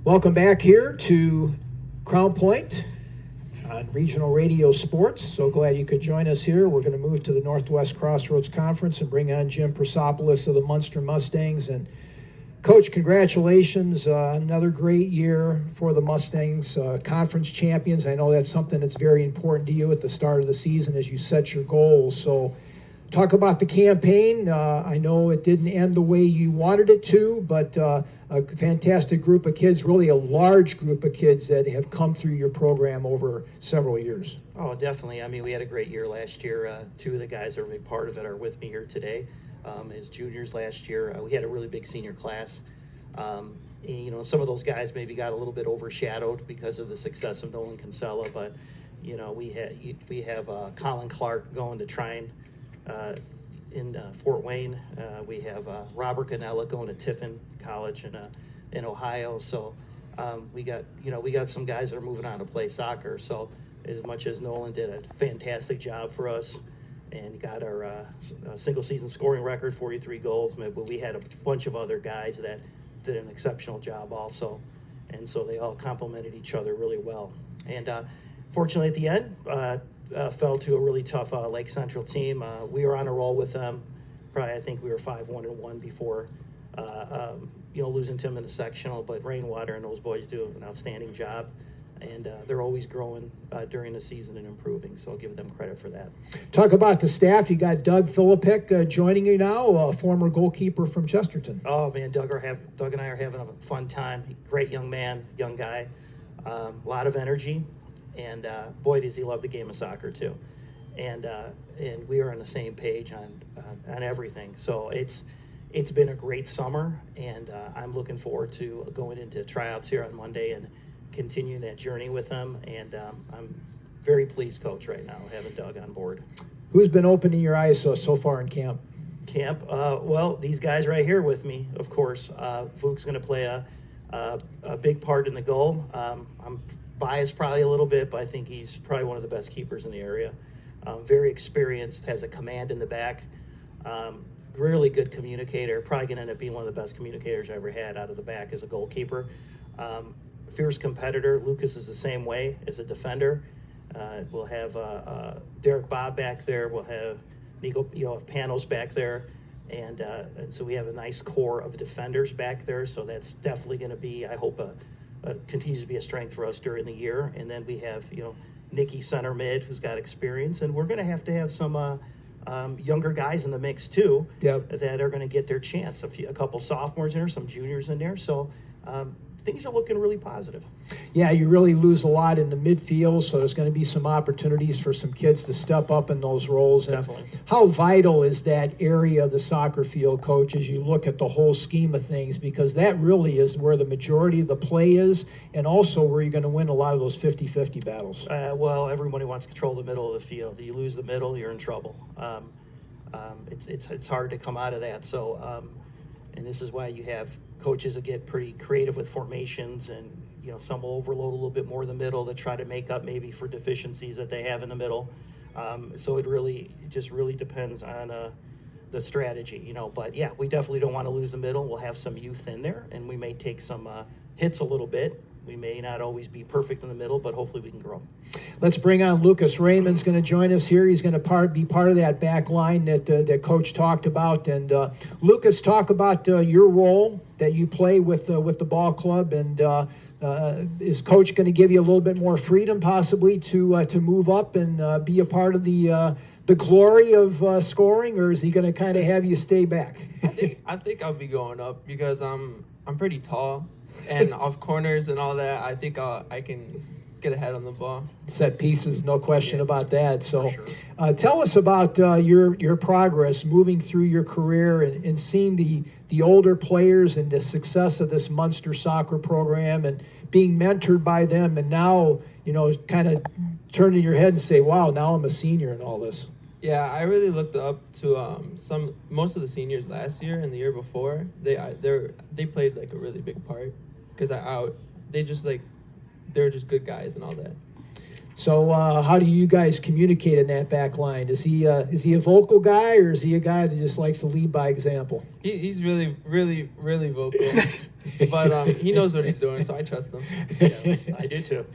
Welcome back here to Crown Point on Regional Radio Sports. So glad you could join us here. We're going to move to the Northwest Crossroads Conference and bring on Jim Prosopoulos of the Munster Mustangs. And Coach, congratulations. Another great year for the Mustangs, conference champions. I know that's something that's very important to you at the start of the season as you set your goals. So talk about the campaign. I know it didn't end the way you wanted it to, but a fantastic group of kids, really a large group of kids that have come through your program over several years. Oh, definitely. I mean, we had a great year last year. Two of the guys that are a big part of it are with me here today. As juniors last year, we had a really big senior class. And, you know, some of those guys maybe got a little bit overshadowed because of the success of Nolan Kinsella, but, you know, we have Colin Clark going to Trine in Fort Wayne. We have Robert Ganella going to Tiffin College in Ohio. So we got some guys that are moving on to play soccer. So as much as Nolan did a fantastic job for us and got our single season scoring record, 43 goals, but we had a bunch of other guys that did an exceptional job also. And so they all complemented each other really well. And fortunately at the end, fell to a really tough Lake Central team. We were on a roll with them. Probably, I think we were 5-1-1 before, losing to them in the sectional. But Rainwater and those boys do an outstanding job, and they're always growing during the season and improving. So I'll give them credit for that. Talk about the staff. You got Doug Filipek joining you now, a former goalkeeper from Chesterton. Oh man, Doug and I are having a fun time. Great young man, young guy, a lot of energy. And boy, does he love the game of soccer too, and we are on the same page on everything. So it's been a great summer, and I'm looking forward to going into tryouts here on Monday and continuing that journey with them. And I'm very pleased, Coach, right now having Doug on board. Who's been opening your eyes so far in camp? Well, these guys right here with me, of course. Vuk's going to play a big part in the goal. I'm biased probably a little bit, but I think he's probably one of the best keepers in the area. Very experienced, has a command in the back. Really good communicator. Probably going to end up being one of the best communicators I ever had out of the back as a goalkeeper. Fierce competitor. Lucas is the same way as a defender. We'll have Derek Bob back there. We'll have Nico, Panos back there. And so we have a nice core of defenders back there. So that's definitely going to be, I hope, continues to be a strength for us during the year. And then we have, Nicky center mid, who's got experience, and we're going to have some younger guys in the mix too. Yep. That are going to get their chance. A couple sophomores in there, some juniors in there. So things are looking really positive. Yeah, you really lose a lot in the midfield, so there's going to be some opportunities for some kids to step up in those roles. And definitely. How vital is that area of the soccer field, Coach, as you look at the whole scheme of things? Because that really is where the majority of the play is, and also where you're going to win a lot of those 50-50 battles. Well, everybody wants to control the middle of the field. You lose the middle, you're in trouble. It's hard to come out of that. So, and this is why you have coaches that get pretty creative with formations, and some will overload a little bit more in the middle to try to make up maybe for deficiencies that they have in the middle. So it just really depends on the strategy, But yeah, we definitely don't want to lose the middle. We'll have some youth in there, and we may take some hits a little bit. We may not always be perfect in the middle, but hopefully we can grow. Let's bring on Lucas Raymond's going to join us here. He's going to be part of that back line that Coach talked about. And Lucas, talk about your role that you play with the ball club. And is Coach going to give you a little bit more freedom possibly to move up and be a part of the glory of scoring, or is he going to kind of have you stay back? I think I'll be going up because I'm pretty tall. And off corners and all that, I think I can get ahead on the ball. Set pieces, no question about that. So Sure. Tell us about your progress moving through your career and seeing the older players and the success of this Munster soccer program and being mentored by them, and now, kind of turning your head and say, wow, now I'm a senior in all this. Yeah, I really looked up to most of the seniors last year and the year before. They played like a really big part because they were just good guys and all that. So how do you guys communicate in that back line? Is he a vocal guy, or is he a guy that just likes to lead by example? He's really, really, really vocal, but he knows what he's doing, so I trust him. Yeah, I do too.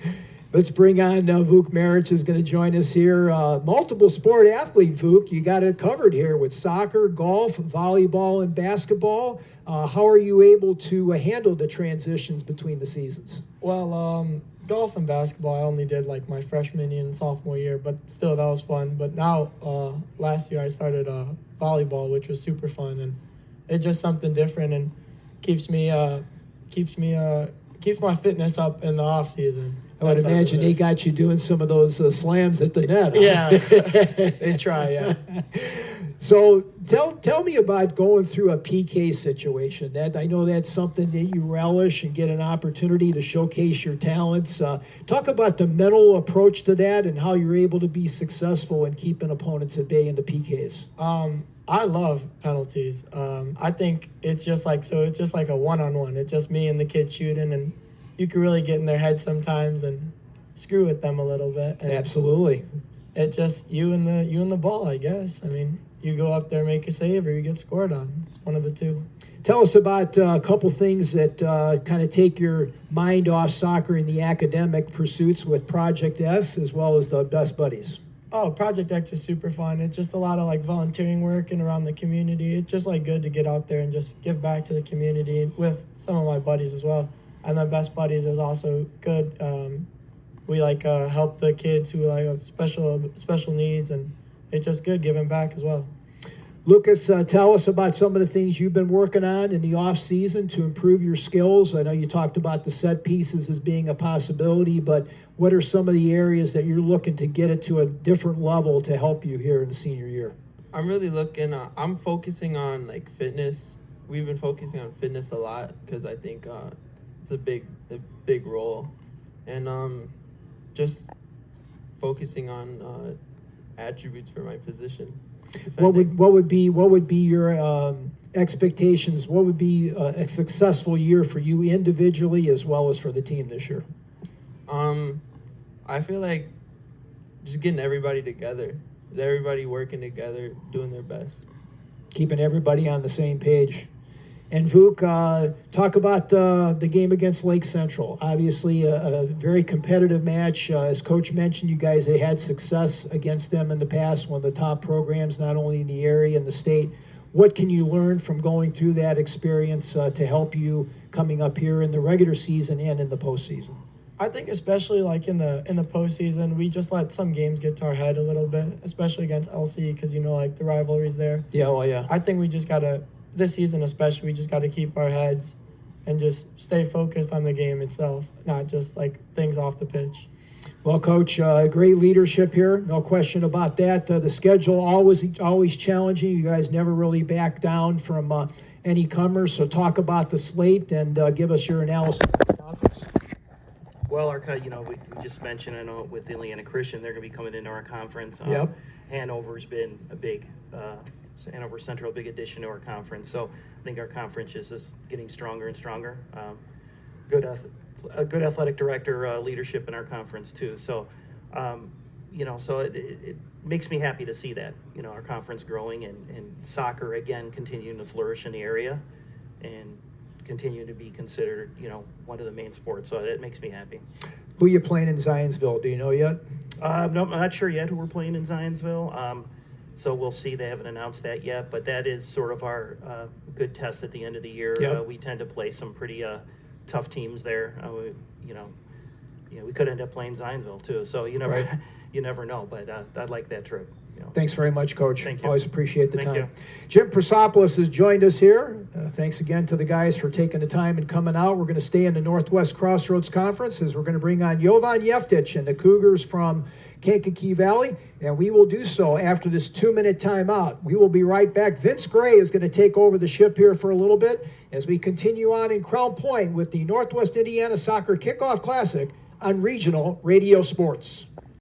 Let's bring on Vuk Maric is going to join us here. Multiple sport athlete, Vuk. You got it covered here with soccer, golf, volleyball, and basketball. How are you able to handle the transitions between the seasons? Well, golf and basketball I only did like my freshman and sophomore year, but still that was fun. But now, last year I started volleyball, which was super fun, and it's just something different and keeps my fitness up in the off season. I would imagine they got you doing some of those slams at the net. Huh? Yeah, they try. Yeah. So tell me about going through a PK situation. That I know that's something that you relish and get an opportunity to showcase your talents. Talk about the mental approach to that and how you're able to be successful in keeping opponents at bay in the PKs. I love penalties. I think it's just like a one-on-one. It's just me and the kid shooting, and you can really get in their head sometimes and screw with them a little bit. And Absolutely. it's just you and the ball, I guess. I mean, you go up there, make a save, or you get scored on. It's one of the two. Tell us about a couple things that kind of take your mind off soccer and the academic pursuits with Project S as well as the Best Buddies. Oh, Project X is super fun. It's just a lot of like volunteering work and around the community. It's just like good to get out there and just give back to the community with some of my buddies as well. And the Best Buddies is also good. We help the kids who have special needs, and it's just good giving back as well. Lucas, tell us about some of the things you've been working on in the off season to improve your skills. I know you talked about the set pieces as being a possibility, but what are some of the areas that you're looking to get it to a different level to help you here in the senior year? I'm focusing on like fitness. We've been focusing on fitness a lot because I think it's a big role, and just focusing on attributes for my position. What would be your expectations? What would be a successful year for you individually as well as for the team this year? I feel like just getting everybody together, everybody working together, doing their best, keeping everybody on the same page. And Vuk, talk about the game against Lake Central. Obviously, a very competitive match. As Coach mentioned, you guys have had success against them in the past, one of the top programs, not only in the area and the state. What can you learn from going through that experience to help you coming up here in the regular season and in the postseason? I think especially like in the postseason, we just let some games get to our head a little bit, especially against LC because like the rivalry's there. Yeah, well, yeah. I think we just gotta. This season especially, we just got to keep our heads and just stay focused on the game itself, not just like things off the pitch. Well, Coach, great leadership here, no question about that. The schedule always challenging. You guys never really back down from any comers. So talk about the slate and give us your analysis of the conference. Well, we just mentioned, I know with Indiana Christian, they're going to be coming into our conference. Yep. Hanover's been a big Hanover Central, a big addition to our conference. So I think our conference is just getting stronger and stronger. A good athletic director leadership in our conference too. So, so it makes me happy to see that, our conference growing and soccer again continuing to flourish in the area and continue to be considered, one of the main sports. So it makes me happy. Who are you playing in Zionsville? Do you know yet? No, I'm not sure yet who we're playing in Zionsville. So we'll see. They haven't announced that yet, but that is sort of our good test at the end of the year. Yep. We tend to play some pretty tough teams there. We could end up playing Zionsville too. So you never know. But I'd like that trip. Thanks very much, Coach. Thank you. Always appreciate the Thank time. you. Jim Prosopoulos has joined us here. Thanks again to the guys for taking the time and coming out. We're going to stay in the Northwest Crossroads Conference as we're going to bring on Jovan Jeftic and the Cougars from Kankakee Valley, and we will do so after this 2-minute timeout. We will be right back. Vince Gray is going to take over the ship here for a little bit as we continue on in Crown Point with the Northwest Indiana Soccer Kickoff Classic on Regional Radio Sports.